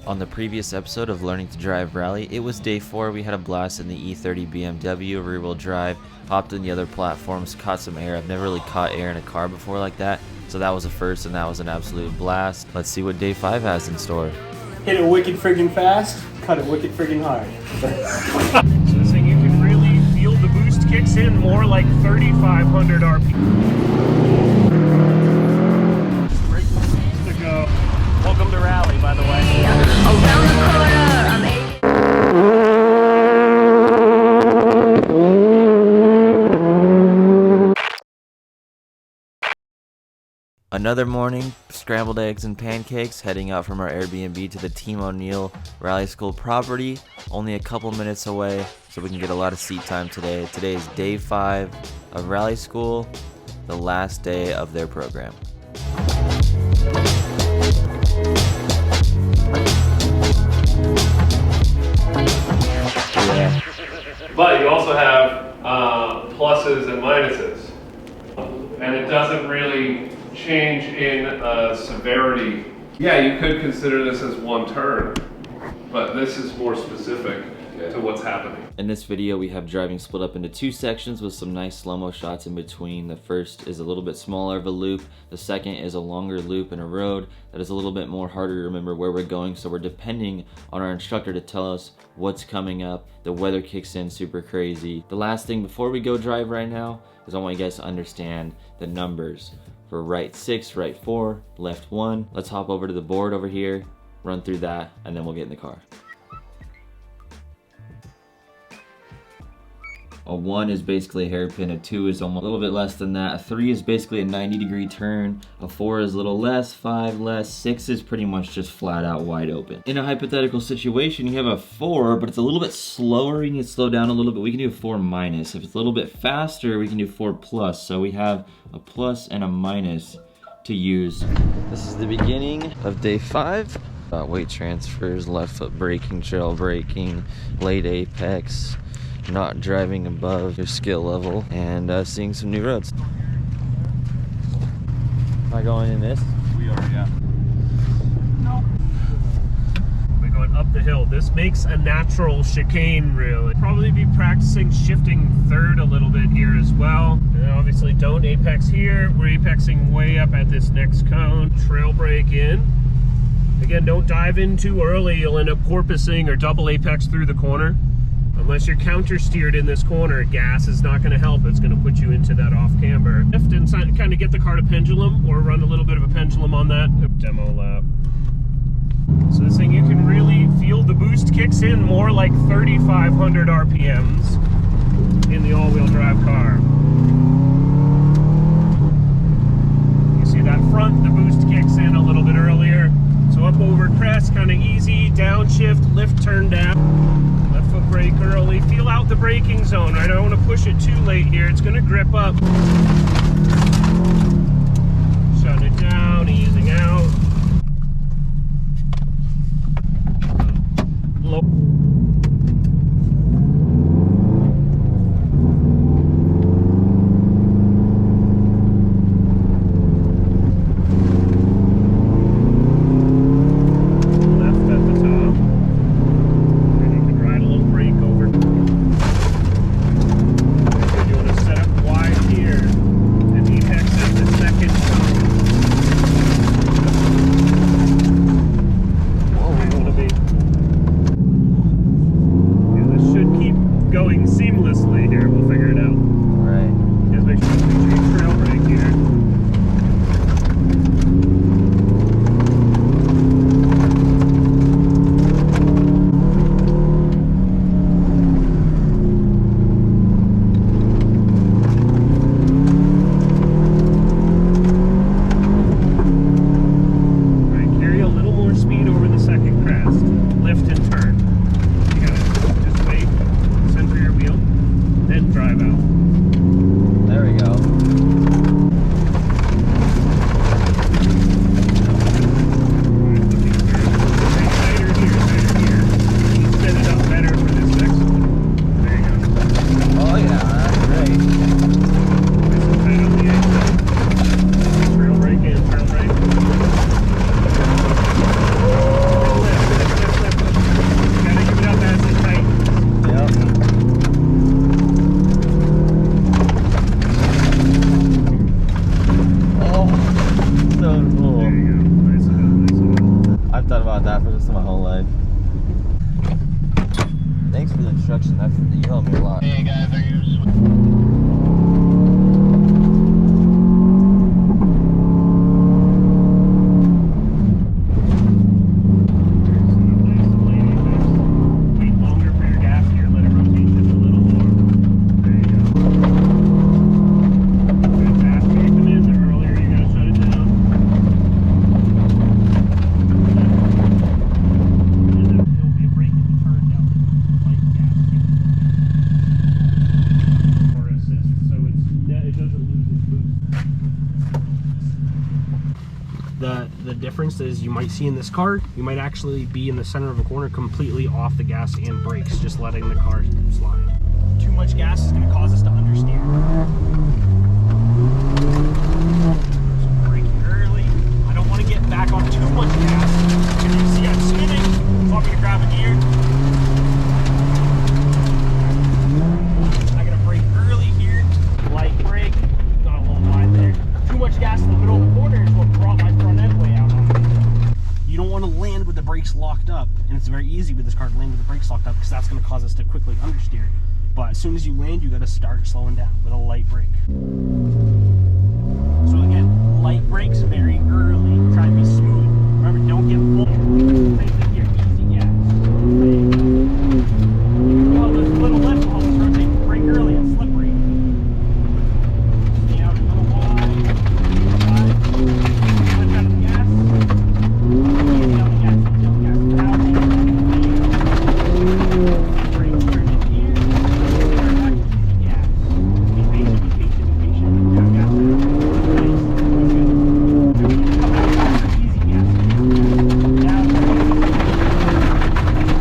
On the previous episode of Learning to Drive Rally, it was day 4. We had a blast in the E30 BMW rear-wheel drive, hopped in the other platforms, caught some air. I've never really caught air in a car before like that, so that was a first and that was an absolute blast. Let's see what day 5 has in store. Hit it wicked friggin' fast, cut it wicked friggin' hard. So this thing, you can really feel the boost kicks in more like 3,500 RPM. Welcome to Rally, by the way. Around the corner, I'm Another morning, scrambled eggs and pancakes, heading out from our Airbnb to the Team O'Neill Rally School property, only a couple minutes away, so we can get a lot of seat time today. Today is day 5 of Rally School, the last day of their program. Yeah. But you also have pluses and minuses, and it doesn't really change in severity. Yeah, you could consider this as one turn, but this is more specific to what's happening. In this video, we have driving split up into 2 sections with some nice slow-mo shots in between. The first is a little bit smaller of a loop. The second is a longer loop in a road that is a little bit more harder to remember where we're going, so we're depending on our instructor to tell us what's coming up. The weather kicks in super crazy. The last thing before we go drive right now is I want you guys to understand the numbers. For right 6, right 4, left 1. Let's hop over to the board over here, run through that, and then we'll get in the car. A 1 is basically a hairpin, a 2 is almost a little bit less than that, a 3 is basically a 90-degree turn, a 4 is a little less, 5 less, 6 is pretty much just flat out wide open. In a hypothetical situation, you have a 4, but it's a little bit slower, you need to slow down a little bit, we can do a 4 minus. If it's a little bit faster, we can do 4 plus, so we have a plus and a minus to use. This is the beginning of day 5. Weight transfers, left foot braking, trail braking, late apex, not driving above your skill level, and seeing some new roads. Am I going in this? We are, yeah. No. We're going up the hill. This makes a natural chicane, really. Probably be practicing shifting third a little bit here as well. And obviously don't apex here. We're apexing way up at this next cone. Trail brake in. Again, don't dive in too early. You'll end up porpoising or double apex through the corner. Unless you're counter steered in this corner, gas is not going to help. It's going to put you into that off camber. Lift and kind of get the car to pendulum, or run a little bit of a pendulum on that demo lap. So this thing, you can really feel the boost kicks in more like 3,500 RPMs in the all-wheel drive car. You see that front, the boost kicks in a little bit earlier. So up over crest, kind of easy, downshift, lift, turn down. Left foot brake early, feel out the braking zone, right? I don't want to push it too late here, it's going to grip up. Shutting it down, easing out. Low. Apex for this my whole life. Thanks for the instruction. You helped me a lot. Hey guys, are you The difference is you might see in this car, you might actually be in the center of a corner completely off the gas and brakes, just letting the car slide. Too much gas is going to cause us to understeer. So brake early. I don't want to get back on too much gas. And you see I'm spinning, so I'm going to grab a gear. I got to brake early here, light brake, got a little wide there. Too much gas in the middle of the corner is what brought my front end way out on me. You don't want to land with the brakes locked up, and it's very easy with this car to land with the brakes locked up because that's going to cause us to quickly understeer. But as soon as you land, you got to start slowing down with a light brake. So again, light brakes very early. Try to be smooth. Remember, don't get full. Same thing here, easy gas. Well, there's a little left on this road, they brake early and slippery. Stay out a little wide. Let out of the gas. Easy on the gas, easy on the gas. Now, brake turn in here. Turn back to easy gas. Be patient, be patient, be patient. Down gas. Nice. Good. Come out faster, easy gas. Down.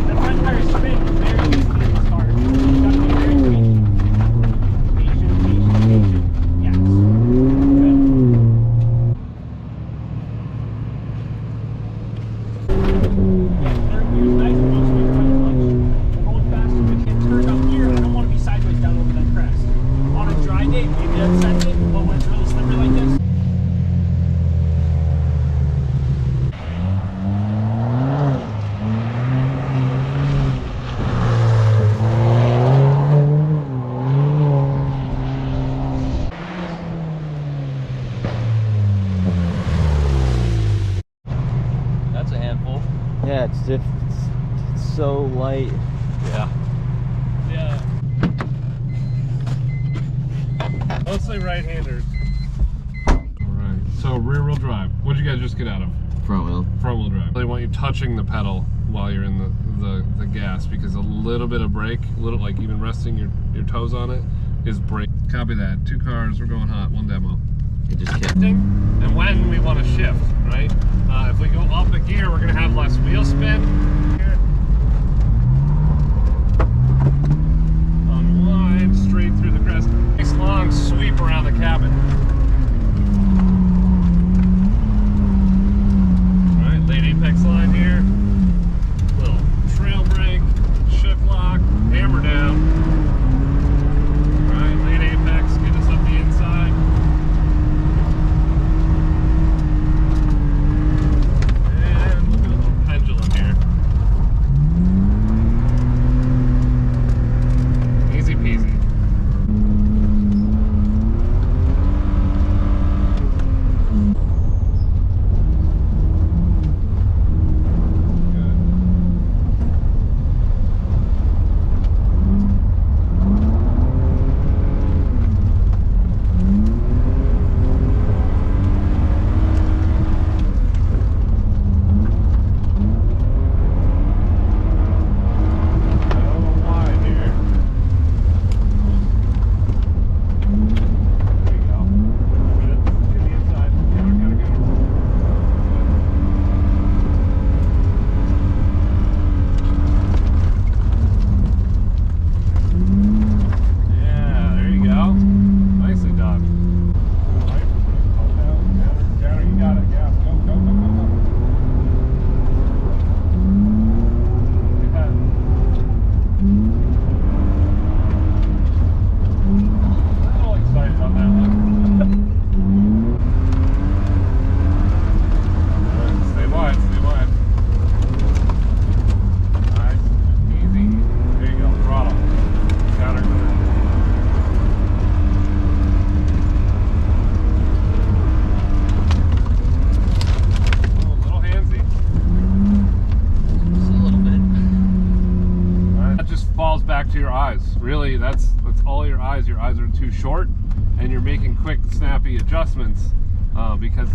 The front tire spin is very easy in this car. You gotta be very patient. Patient, patient, patient. Gas. Good. Yeah, third gear's nice, but most of your right clutch. Going faster, but get turned up here. I don't want to be sideways down over that crest. On a dry day, maybe that's it, but when it's really slippery like this, That's a handful. Yeah, it's so light. Yeah. Yeah. Mostly right-handers. Alright, so rear-wheel drive. What'd you guys just get out of? Front wheel. Front-wheel drive. They want you touching the pedal while you're in the gas, because a little bit of brake, like even resting your toes on it, is brake. Copy that. 2 cars, we're going hot, 1 demo. It just kept. And when we want to shift, right? If we go up a gear, we're going to have less wheel spin. Here. Unwind straight through the crest. Nice long sweep around the cabin. All right, late apex line here. Little trail brake, shift lock, hammer down. All right, late apex, get us up the inside. And look at a little pendulum here. back to your eyes. Really, that's all your eyes. Your eyes are too short, and you're making quick, snappy adjustments because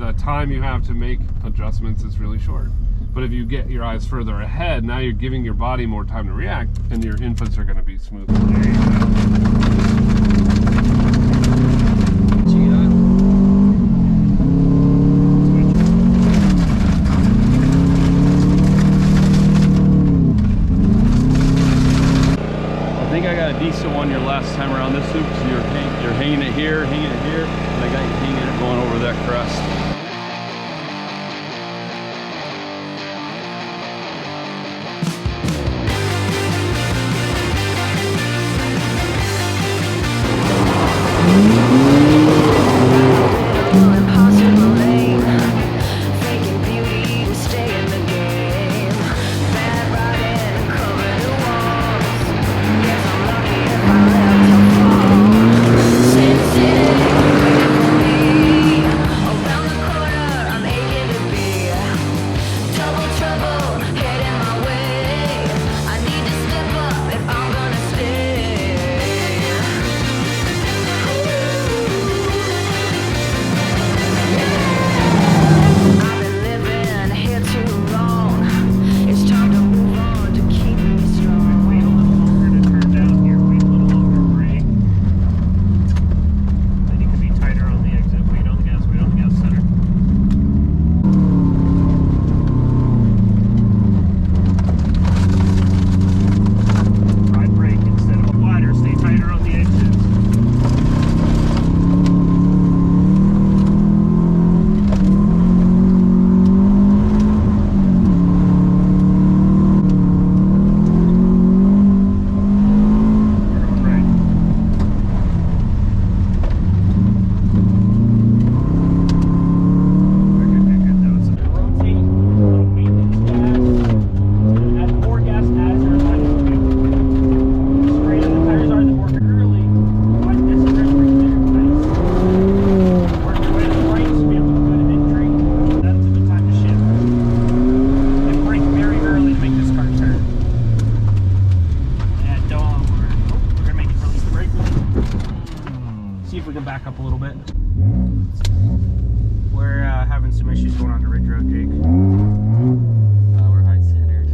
the time you have to make adjustments is really short. But if you get your eyes further ahead, now you're giving your body more time to react, and your inputs are going to be smoother. There you go. I think I got a decent one your last time around this loop, so you're hanging it here, and I got you hanging it going over that crest. See if we can back up a little bit. We're having some issues going on the Ridge Road, Jake. We're high-centered.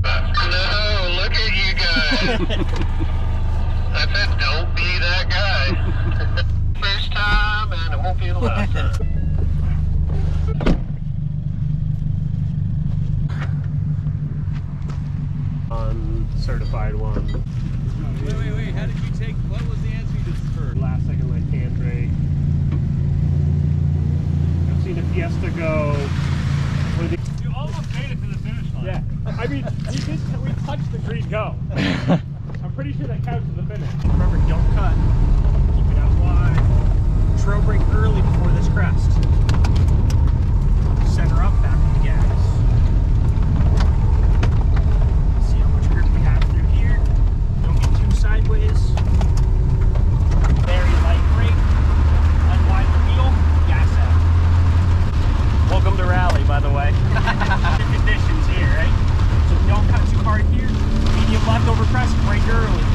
No, look at you guys. I said don't be that guy. First time and it won't be the last time. Uncertified one. Wait, how did you take, what was the answer you just heard? Last second like handbrake. I've seen a Fiesta go. You almost made it to the finish line. Yeah, I mean, we touched the green go. I'm pretty sure that counts as the finish. Remember, don't cut. Keep it out wide. Trail brake early before this crest. Center up, back on the gas. See how much grip we have through here. Don't get too sideways. Very light brake. Unwind the wheel, gas out. Welcome to rally, by the way. The conditions here, right? So don't cut too hard here. Medium left over crest, brake early.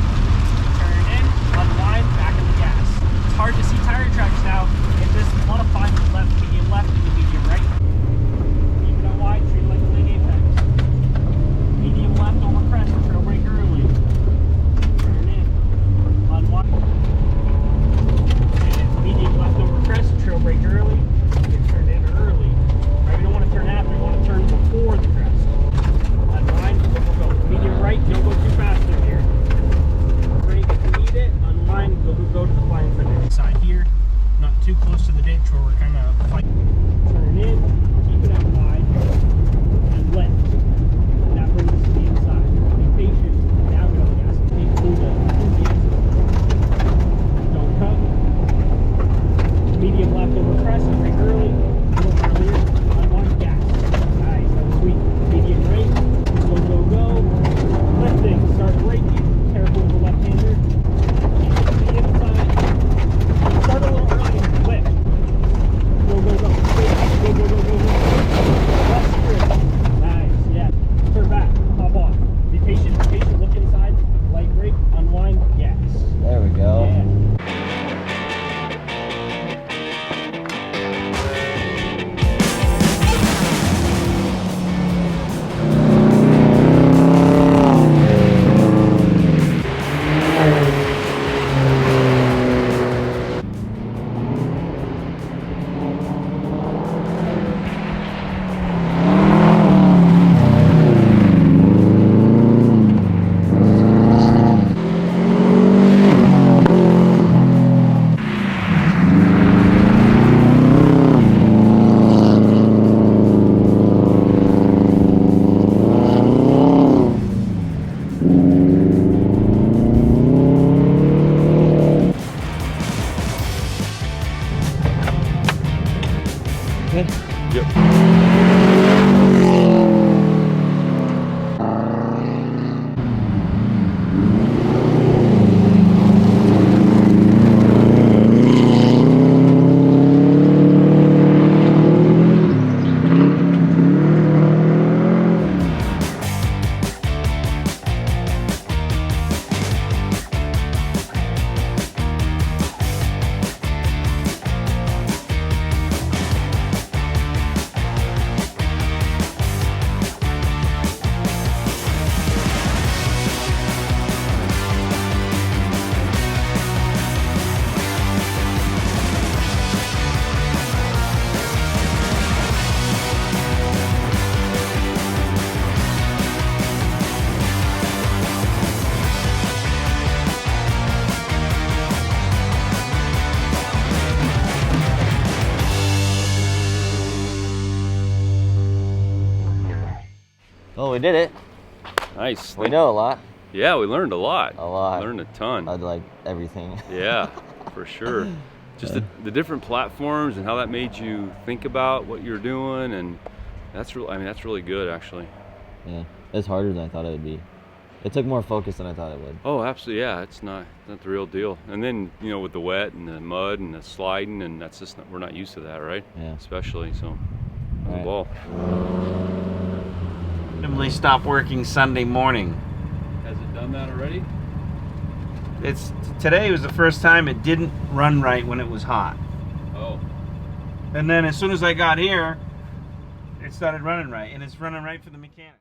Turn in, unwind, back in the gas. It's hard to see tire tracks now. If this, want to find the medium left and the medium right. Well, we did it. Nice. We know a lot. Yeah, we learned a lot. A lot. Learned a ton. I like everything. Yeah, for sure. Just the different platforms and how that made you think about what you're doing, and that's really, I mean, that's really good actually. Yeah, it's harder than I thought it would be. It took more focus than I thought it would. Oh, absolutely. Yeah, it's not the real deal. And then, you know, with the wet and the mud and the sliding, and that's just we're not used to that, right? Yeah. Especially so. Right. Ball. Randomly stop working Sunday morning. Has it done that already? Today was the first time it didn't run right when it was hot. Oh. And then as soon as I got here, it started running right, and it's running right for the mechanic.